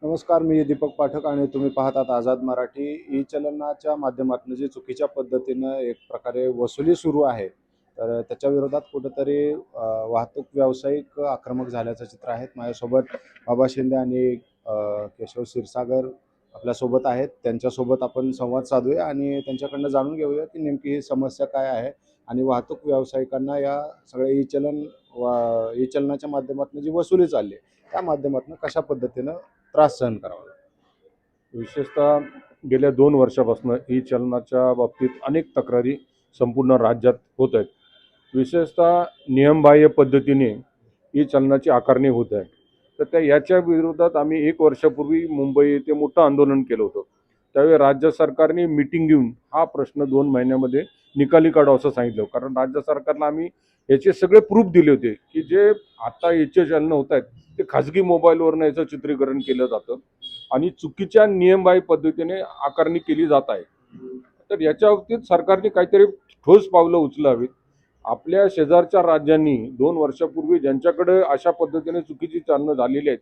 नमस्कार, मी दीपक पाठक आणि तुम्ही पाहतात आझाद मराठी. ई चलनाच्या माध्यमातून जी चुकीच्या पद्धतीनं एक प्रकारे वसुली सुरू आहे, तर त्याच्या विरोधात कुठेतरी वाहतूक व्यावसायिक आक्रमक झाल्याचं चित्र आहे. माझ्यासोबत बाबा शिंदे आणि केशव क्षीरसागर आपल्यासोबत आहेत. त्यांच्यासोबत आपण संवाद साधूया आणि त्यांच्याकडनं जाणून घेऊया की नेमकी ही समस्या काय आहे आणि वाहतूक व्यावसायिकांना या सगळ्या ई चलनाच्या माध्यमातून जी वसुली चालली आहे, त्या माध्यमातून कशा पद्धतीनं त्रास सहन करावा लागतो. विशेषतः गेल्या 2 वर्षापासून ई चलनाच्या बाबतीत अनेक तक्रारी संपूर्ण राज्यात होत आहेत. विशेषतः नियमबाह्य पद्धतीने ई चलनाची आकारणी होत आहे. तर याच्या विरोधात आम्ही 1 वर्षापूर्वी मुंबई येथे मोठं आंदोलन केलं होतं. त्यावेळी राज्य सरकारने मीटिंग घेऊन हा प्रश्न 2 महिन्यामध्ये निकाली काढावा असं सांगितलं. कारण राज्य सरकारला आम्ही याचे सगळे प्रूफ दिले होते की जे आता याचे चलनं होत आहेत ते खाजगी मोबाईलवरनं याचं चित्रीकरण केलं जातं आणि चुकीच्या नियमबाह्य पद्धतीने आकारणी केली जात आहे. तर याच्या बाबतीत सरकारने काहीतरी ठोस पावलं उचलावीत. आपल्या शेजारच्या राज्यांनी 2 वर्षापूर्वी ज्यांच्याकडे अशा पद्धतीने चुकीची चलनं झालेली आहेत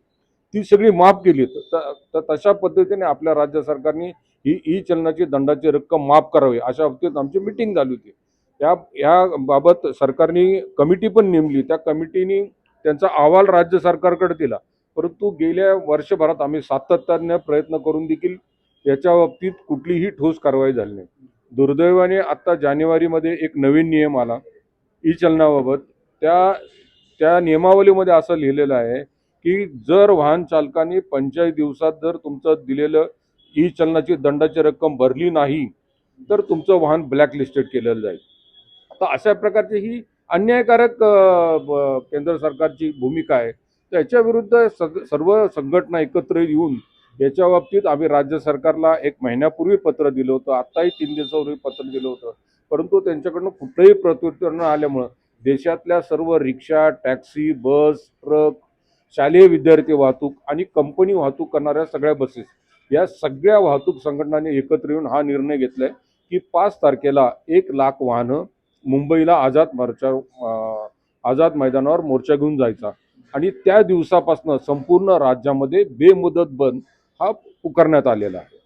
ती सगळी माफ केली. तर तशा पद्धतीने आपल्या राज्य सरकारने ही ई चलनाची दंडाची रक्कम माफ करावी अशा बाबतीत आमची मिटिंग झाली होती. या बाबत सरकारने कमिटी पण नेमली. त्या कमिटीने त्यांचा अहवाल राज्य सरकारकडे दिला. परंतु गेल्या वर्षभरात आम्ही सातत्याने प्रयत्न करून देखील याच्या बाबतीत कुठलीही ठोस कारवाई झाली नाही. दुर्दैवाने आता जानेवारीमध्ये एक नवीन नियम आला ई चलनाबाबत. त्या त्या नियमावलीमध्ये असं लिहिलेलं आहे की जर वाहन चालकाने 45 दिवसात जर तुमचं दिलेलं ई चलनाची दंडाची रक्कम भरली नाही तर तुमचं वाहन ब्लॅकलिस्टेड केलेलं जाईल. आता अशा प्रकारची ही अन्यायकारक केंद्र सरकारची भूमिका आहे. तर याच्या विरुद्ध सर्व संघटना एकत्र येऊन याच्या बाबतीत आम्ही राज्य सरकारला 1 महिन्यापूर्वी पत्र दिलं होतं. आत्ताही 3 दिवसापूर्वी पत्र दिलं होतं. परंतु त्यांच्याकडनं कुठलंही प्रत्युत्तर न आल्यामुळं देशातल्या सर्व रिक्षा, टॅक्सी, बस, ट्रक, शालेय विद्यार्थी वाहतूक आणि कंपनी वाहतूक करणाऱ्या सगळ्या बसेस या सगळ्या वाहतूक संघटनांनी एकत्र येऊन हा निर्णय घेतलाय की 5 तारखेला 1 लाख वाहनं मुंबईला आझाद मैदानावर मोर्चा घेऊन जायचा आणि त्या दिवसापासून संपूर्ण राज्यामध्ये बेमुदत बंद हा पुकारण्यात आलेला आहे.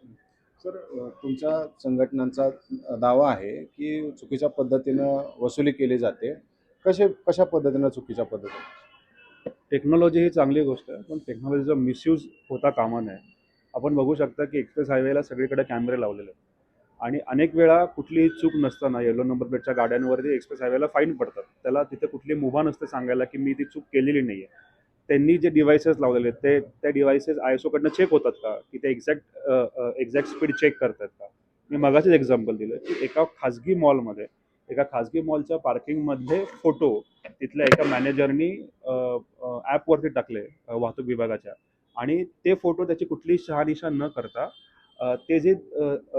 सर, तुमच्या संघटनांचा दावा आहे की चुकीच्या पद्धतीनं वसुली केली जाते. कशा पद्धतीनं चुकीच्या पद्धतीनं? टेक्नॉलॉजी ही चांगली गोष्ट आहे, पण टेक्नॉलॉजीचा मिसयूज होता कामा नये. आपण बघू शकता की एक्सप्रेस हायवेला सगळीकडे कॅमेरे लावलेले आहेत आणि अनेक वेळा कुठलीही चूक नसताना येलो नंबर प्लेटच्या गाड्यांवरती एक्सप्रेस हायवेला फाईन पडतात. त्याला तिथे कुठली मुभा नसते सांगायला की मी ती चूक केलेली नाही आहे. त्यांनी जे डिव्हायसेस लावलेले आहेत त्या डिव्हायसेस ISOकडनं चेक होतात का, की ते एक्झॅक्ट स्पीड चेक करतात का. मी मगाशीच एक्झाम्पल दिलं की एका खाजगी मॉलच्या पार्किंगमधले फोटो तिथल्या एका मॅनेजरनी ॲपवरती टाकले वाहतूक विभागाच्या, आणि ते फोटो त्याची कुठलीही शहानिशा न करता ते जे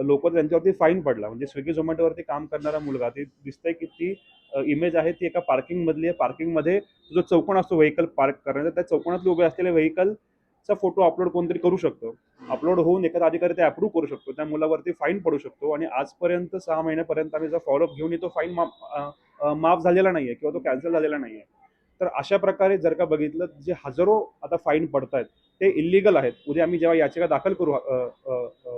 लोक त्यांच्यावरती फाईन पडला. म्हणजे स्विगी झोमॅटोवरती काम करणारा मुलगा, ते दिसतंय की ती इमेज आहे ती एका पार्किंगमधली आहे. पार्किंगमध्ये जो चौकोन असतो व्हेकल पार्क करण्याचा, त्या चौकोनातले उभे असलेले व्हेकलचा फोटो अपलोड कोणतरी करू शकतो. अपलोड होऊन एखादा अधिकारी ते अप्रूव्ह करू शकतो. त्या मुलावरती फाईन पडू शकतो आणि आजपर्यंत 6 महिन्यापर्यंत आम्ही जर फॉलोअप घेऊन येतो, फाईन माफ झालेला नाही आहे किंवा तो कॅन्सल झालेला नाही आहे. तर अशा प्रकारे जर का बघितलं, जे हजारो आता फाईन पडत आहेत ते इल्लिगल आहेत. उद्या आम्ही जेव्हा याचिका दाखल करू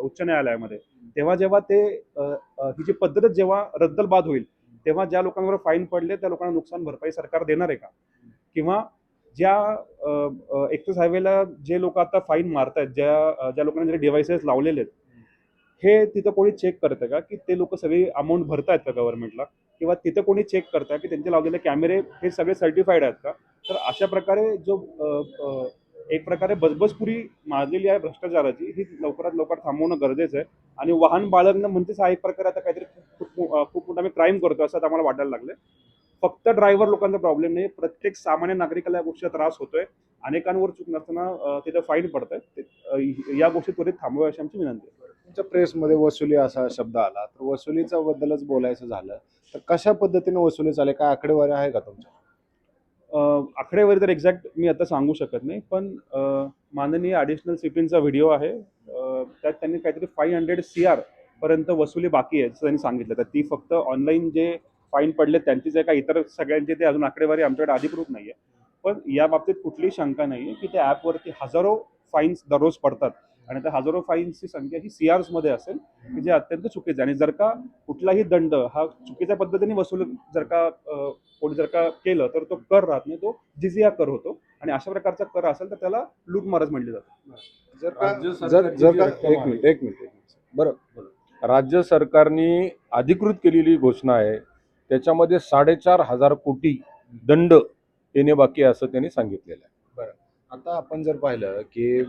उच्च न्यायालयामध्ये, तेव्हा जेव्हा ही जी पद्धतच जेव्हा रद्दलबाद होईल, तेव्हा ज्या लोकांवर फाईन पडले त्या लोकांना नुकसान भरपाई सरकार देणार आहे का? किंवा ज्या एक्सप्रेस हायवेला जे लोक आता फाईन मारतायत, ज्या लोकांनी जे डिव्हायसेस लावलेले आहेत, हे तिथं कोणी चेक करतं का की ते लोक सगळी अमाऊंट भरतायत का गव्हर्नमेंटला? किंवा तिथं कोणी चेक करतं की त्यांचे लावलेले कॅमेरे हे सगळे सर्टिफाईड आहेत का? तर अशा प्रकारे एक प्रकारे बजबजपुरी माजलेली आहे भ्रष्टाचाराची, ही लवकरात लवकर थांबवणं गरजेचं आहे. आणि वाहन बाळगणं म्हणजेच हा एक प्रकारे आता काहीतरी खूप मोठा आम्ही क्राईम करतो असं आम्हाला वाटायला लागलं. फक्त ड्रायव्हर लोकांचा प्रॉब्लेम नाही, प्रत्येक सामान्य नागरिकाला या गोष्टीचा त्रास होतोय. अनेकांवर चूक नसताना तिथं फाईन पडत या गोष्टी त्वरित थांबवाव्या अशी आमची विनंती आहे. तुमच्या प्रेसमध्ये वसुली असा शब्द आला, तर वसुलीच्या बद्दलच बोलायचं झालं तर कशा पद्धतीनं वसुली चालली, काय आकडेवारी आहे का तुमच्या? आकडेवारी तर एक्झॅक्ट मी आता सांगू शकत नाही, पण माननीय ॲडिशनल CPचा व्हिडिओ आहे. त्यात त्यांनी काहीतरी 500 CR पर्यंत वसुली बाकी आहे असं त्यांनी सांगितलं. तर ती फक्त ऑनलाईन जे फाईन पडले त्यांचीच आहे का, इतर सगळ्यांची, ते अजून आकडेवारी आमच्याकडे अधिकृत नाही आहे. पण या बाबतीत कुठलीही शंका नाही आहे की त्या ॲपवरती हजारो फाईन्स दररोज पडतात आणि त्या हजारो फाईन्सची संख्या ही CRsमध्ये असेल की जे अत्यंत चुकीचं आहे. आणि जर का कुठलाही दंड हा चुकीच्या पद्धतीने वसूल जर का कोणी जर का केलं तर तो कर राहत नाही, तो जिझिया कर होतो. आणि अशा प्रकारचा कर असेल तर त्याला लूटमारच म्हटली जाते. जर का राज्य जर सरकारची जर जी का रक्कम एक आहे, मिनिट एक मिनिट एक मिनिट. बरं. राज्य सरकारने अधिकृत केलेली घोषणा आहे, त्याच्यामध्ये 4,500 कोटी दंड येणे बाकी आहे असं त्यांनी सांगितलेलं आहे. आता आपण जर पाहिलं की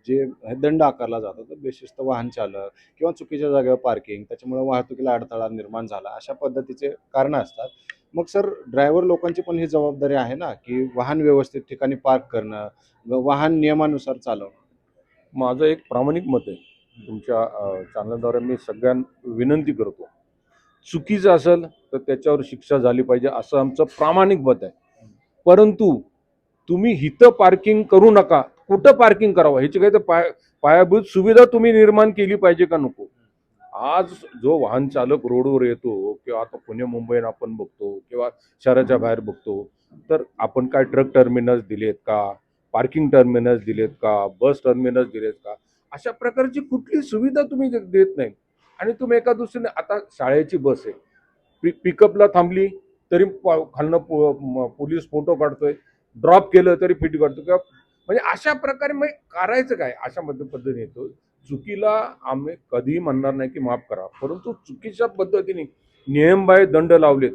जे हे दंड आकारला जातो तर बेशिस्त वाहन चालक किंवा चुकीच्या जागेवर पार्किंग, त्याच्यामुळे वाहतुकीला अडथळा निर्माण झाला, अशा पद्धतीचे कारणं असतात. मग सर, ड्रायव्हर लोकांची पण ही जबाबदारी आहे ना, की वाहन व्यवस्थित ठिकाणी पार्क करणं, वाहन नियमानुसार चालवणं. माझं एक प्रामाणिक मत आहे, तुमच्या चॅनलद्वारे मी सगळ्यांना विनंती करतो, चुकीचं असेल तर त्याच्यावर शिक्षा झाली पाहिजे असं आमचं प्रामाणिक मत आहे. परंतु तुम्ही हिथं पार्किंग करू नका, कुठं पार्किंग करावं ह्याची काही तर पायाभूत सुविधा तुम्ही निर्माण केली पाहिजे का नको. आज जो वाहन चालक रोडवर येतो किंवा आता पुणे मुंबईत आपण बघतो किंवा शहराच्या बाहेर बघतो, तर आपण काय ट्रक टर्मिनस दिलेत का, पार्किंग टर्मिनस दिलेत का, बस टर्मिनस दिलेत का, अशा प्रकारची कुठली सुविधा तुम्ही देत नाही. आणि तुम्ही एका दुसरीने आता शाळेची बस आहे, पिकअपला थांबली तरी खालनं पोलीस फोटो काढतोय, ड्रॉप केलं तरी फिट काढतो किंवा म्हणजे अशा प्रकारे मग करायचं काय. अशा पद्धतीने येतो. चुकीला आम्ही कधीही म्हणणार नाही की माफ करा, परंतु चुकीच्या पद्धतीने नियमबाह्य दंड लावलेत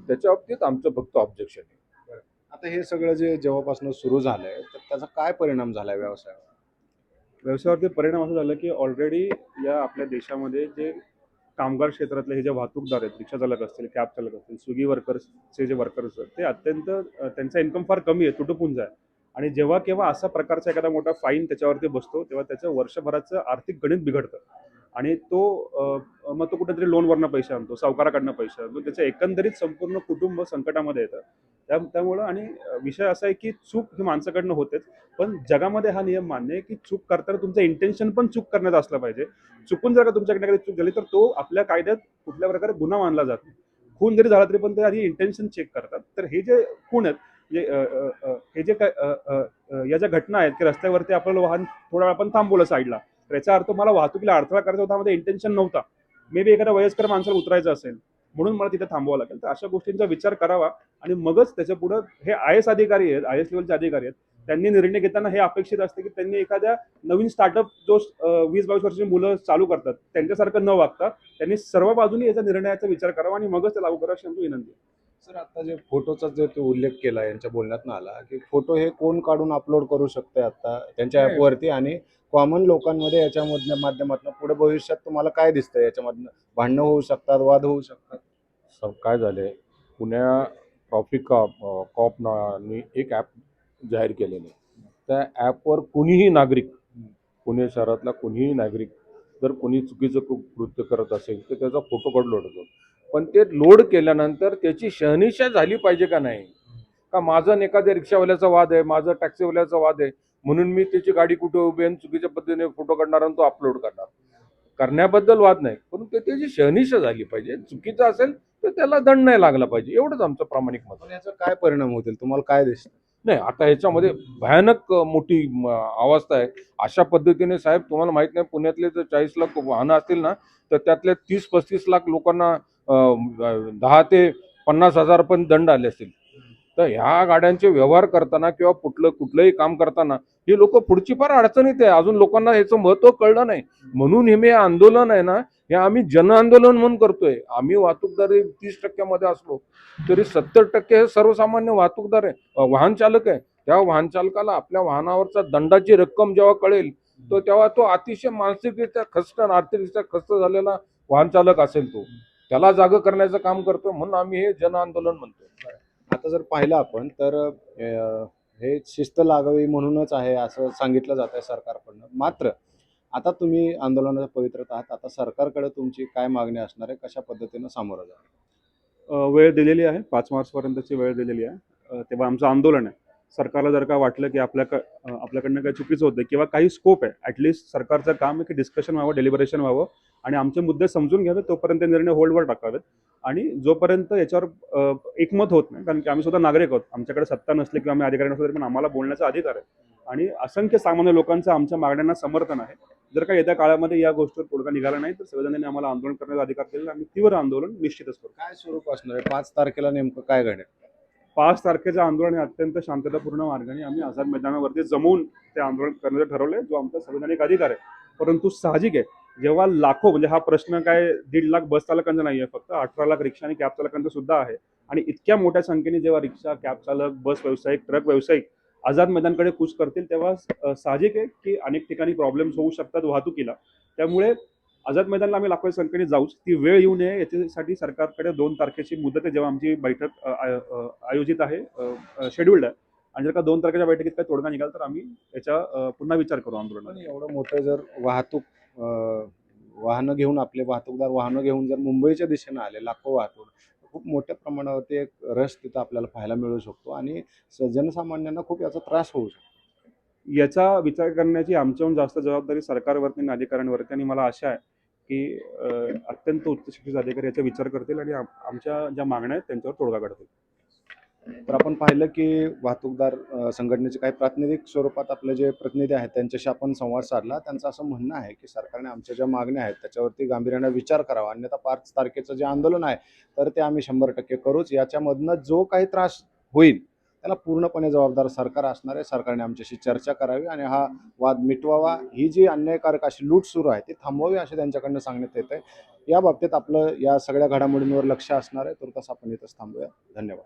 त्याच्या बाबतीत आमचं फक्त ऑब्जेक्शन आहे. आता हे सगळं जे जेव्हापासून सुरू झालंय तर त्याचा काय परिणाम झालाय व्यवसायावर? व्यवसायावरती परिणाम असं झाला की ऑलरेडी या आपल्या देशामध्ये जे कामगार क्षेत्रातले हे जे वाहतूकदार आहेत, रिक्षा चालक असतील, कॅब चालक असतील, स्विगी वर्कर्सचे जे वर्कर्स आहेत, ते अत्यंत त्यांचा इन्कम फार कमी आहे, तुटपुंज आहे. आणि जेव्हा केव्हा असा प्रकारचा एखादा मोठा फाईन त्याच्यावरती बसतो तेव्हा त्याचं वर्षभराचं आर्थिक गणित बिघडतं. आणि मग तो कुठेतरी लोनवरनं पैसे आणतो, सावकाराकडनं पैसे आणतो, त्याचं एकंदरीत संपूर्ण कुटुंब संकटामध्ये येतं. त्यामुळं आणि विषय असा आहे की चूक ही माणसाकडनं होतेच, पण जगामध्ये हा नियम मान्य आहे की चूक करताना तुमचं इंटेन्शन पण चूक करण्यात असलं पाहिजे. चुकून जर का तुमच्याकडे एखादी चूक झाली तर तो आपल्या कायद्यात कुठल्या प्रकारे गुन्हा मानला जातो. खून जरी झाला तरी पण ते आधी इंटेन्शन चेक करतात. तर हे जे खून आहेत, हे जे काय या ज्या घटना आहेत की रस्त्यावरती आपलं वाहन थोडा वेळ आपण थांबवलं साईडला, तर याचा अर्थ मला वाहतुकीला अडथळा करायचा होता, मध्ये इंटेन्शन नव्हता. मे बी एखाद्या वयस्कर माणसाला उतरायचं असेल म्हणून मला तिथे थांबवावं लागेल. तर अशा गोष्टींचा विचार करावा आणि मगच त्याच्या पुढं हे IAS अधिकारी आहेत, IAS लेवलचे अधिकारी आहेत, त्यांनी निर्णय घेताना हे अपेक्षित असते की त्यांनी एखाद्या नवीन स्टार्टअप जो 20-22 वर्षाची मुलं चालू करतात त्यांच्यासारखं न वागता त्यांनी सर्व बाजूनी याचा निर्णयाचा विचार करावा आणि मगच ते लागू करावा अशी आमची विनंती आहे. सर, आता जे फोटोचा जे तो उल्लेख केला यांच्या बोलण्यात आला की फोटो हे कोण काढून अपलोड करू शकते आता त्यांच्या ॲपवरती, आणि कॉमन लोकांमध्ये याच्यामधल्या माध्यमातून पुढे भविष्यात तुम्हाला काय दिसतं, याच्यामधनं भांडणं होऊ शकतात, वाद होऊ शकतात? सर, काय झालंय, पुण्या ट्रॉफिक कॉपनी एक ॲप जाहीर केलेलं आहे. त्या ॲपवर कुणीही नागरिक, पुणे शहरातला कुणीही नागरिक जर कोणी चुकीचं कृत्य करत असेल तर त्याचा फोटो काढून लोड होतो. पण ते लोड केल्यानंतर त्याची शहानिशा झाली पाहिजे का नाही. का माझा आणि एखाद्या रिक्षावाल्याचा वाद आहे, माझा टॅक्सीवाल्याचा वाद आहे, म्हणून मी त्याची गाडी कुठे उभी आहे चुकीच्या पद्धतीने फोटो काढणार आणि तो अपलोड करण्याबद्दल वाद नाही, परंतु त्याची शहानिशा झाली पाहिजे. चुकीचं असेल तर त्याला दंड नाही लागला पाहिजे, एवढंच आमचं प्रामाणिक मत आहे. पण याचा काय परिणाम होतील, तुम्हाला काय दिसतं? नाही, आता ह्याच्यामध्ये भयानक मोठी अवस्था आहे. अशा पद्धतीने साहेब, तुम्हाला माहित नाही, पुण्यातले जर 40 लाख वाहनं असतील ना, तर त्यातल्या 30-35 लाख लोकांना 10 ते 50,000 पण दंड आले असतील. तर ह्या गाड्यांचे व्यवहार करताना किंवा कुठलंही काम करताना हे लोक पुढची फार अडचणीत आहे. अजून लोकांना ह्याचं महत्त्व कळलं नाही. म्हणून हे आंदोलन आहे ना, हे आम्ही जन आंदोलन म्हणून करतोय. आम्ही वाहतूकदार 30% असलो तरी 70% हे सर्वसामान्य वाहतूकदार आहे, वाहन चालक आहे. त्या वाहन चालकाला आपल्या वाहनावरचा दंडाची रक्कम जेव्हा कळेल तर तेव्हा तो अतिशय मानसिकरित्या खस्त आणि आर्थिकरित्या खस्त झालेला वाहन चालक असेल, तो त्याला जागं करण्याचं काम करतो. म्हणून आम्ही हे जन आंदोलन म्हणतो. आता जर पाहिलं आपण तर हे शिस्त लागावी म्हणूनच आहे असं सांगितलं जात आहे सरकारकडनं. मात्र आता तुम्ही आंदोलनाच्या पवित्रत आहात, आता सरकारकडे तुमची काय मागणी असणार आहे, कशा पद्धतीनं सामोरं जाणार? वेळ दिलेली आहे, 5 मार्चपर्यंतची वेळ दिलेली आहे. तेव्हा आमचं आंदोलन आहे. सरकारला जर का वाटलं की आपल्याकडनं काही चुकीचं होतं किंवा काही स्कोप आहे, ॲटलिस्ट सरकारचं काम आहे की डिस्कशन व्हावं, डेलिबरेशन व्हावं आणि आमचे मुद्दे समजून घ्यावे, तोपर्यंत ते निर्णय होल्डवर टाकावेत. आणि जोपर्यंत याच्यावर एकमत होत नाही, कारण की आम्ही सुद्धा नागरिक आहोत, आमच्याकडे सत्ता नसली किंवा आम्ही अधिकारी नसलो तरी पण आम्हाला बोलण्याचा अधिकार आहे आणि असंख्य सामान्य लोकांचं आमच्या मागण्यांना समर्थन आहे. जर का येत्या काळामध्ये या गोष्टीवर तोडगा निघाला नाही तर संविधानाने आम्हाला आंदोलन करण्याचा अधिकार दिलेला, आम्ही तीव्र आंदोलन निश्चितच करू. काय स्वरूप असणार आहे 5 तारखेला नेमकं काय घडेल? 5 तारखेचं आंदोलन हे अत्यंत शांततापूर्ण मार्गाने आम्ही आझाद मैदानावरती जमवून ते आंदोलन करण्याचं ठरवलंय, जो आमचा संविधानिक अधिकार आहे. परंतु साहजिक आहे, जेव्हा लाखो, म्हणजे हा प्रश्न काय 1.5 लाख बस चालकांचा नाही आहे, फक्त 18 लाख रिक्षा आणि कॅब चालकांचा सुद्धा आहे. आणि इतक्या मोठ्या संख्येने जेव्हा रिक्षा, कॅब चालक, बस व्यावसायिक, ट्रक व्यावसायिक आझाद मैदानकडे कूच करतील, तेव्हा साहजिक आहे की अनेक ठिकाणी प्रॉब्लेम्स होऊ शकतात वाहतुकीला. त्यामुळे आझाद मैदानला आम्ही लाखो संख्येने जाऊच, ती वेळ येऊ नये याच्यासाठी सरकारकडे 2 तारखेची मुदत आहे, जेव्हा आमची बैठक आयोजित आहे, शेड्यूल्ड आहे. आणि जर का 2 तारखेच्या बैठकीत काही तोडगा निघाल तर आम्ही याच्या पुन्हा विचार करू पण आंदोलनात. एवढं मोठं जर वाहतूक वाहनं घेऊन, आपले वाहतूकदार वाहनं घेऊन जर मुंबईच्या दिशेनं आले लाखो वाहतूक, खूप मोठ्या प्रमाणावरती एक रश तिथं आपल्याला पाहायला मिळू शकतो आणि जनसामान्यांना खूप याचा त्रास होऊ शकतो. याचा विचार करण्याची आमच्याहून जास्त जबाबदारी सरकारवरती आणि अधिकाऱ्यांवरती, आणि मला आशा आहे की अत्यंत उच्च शिक्षित अधिकारी याचा विचार करतील आणि आमच्या ज्या मागण्या आहेत त्यांच्यावर तोडगा काढतील. तर आपण पाहिलं की वाहतूकदार संघटनेचे काही प्रातिनिधिक स्वरूपात आपले जे प्रतिनिधी आहेत त्यांच्याशी आपण संवाद साधला. त्यांचं असं म्हणणं आहे की सरकारने आमच्या ज्या मागण्या आहेत त्याच्यावरती गांभीर्याने विचार करावा, अन्यथा 5 तारखेचं जे आंदोलन आहे तर ते आम्ही 100% करूच. याच्यामधनं जो काही त्रास होईल त्याला पूर्णपणे जबाबदार सरकार असणार आहे. सरकारने आमच्याशी चर्चा करावी आणि हा वाद मिटवावा. ही जी अन्यायकारक अशी लूट सुरू आहे ती थांबवावी असे त्यांच्याकडनं सांगण्यात येत आहे. या बाबतीत आपलं या सगळ्या घडामोडींवर लक्ष असणार आहे. तुर्तास आपण इथंच थांबूया. धन्यवाद.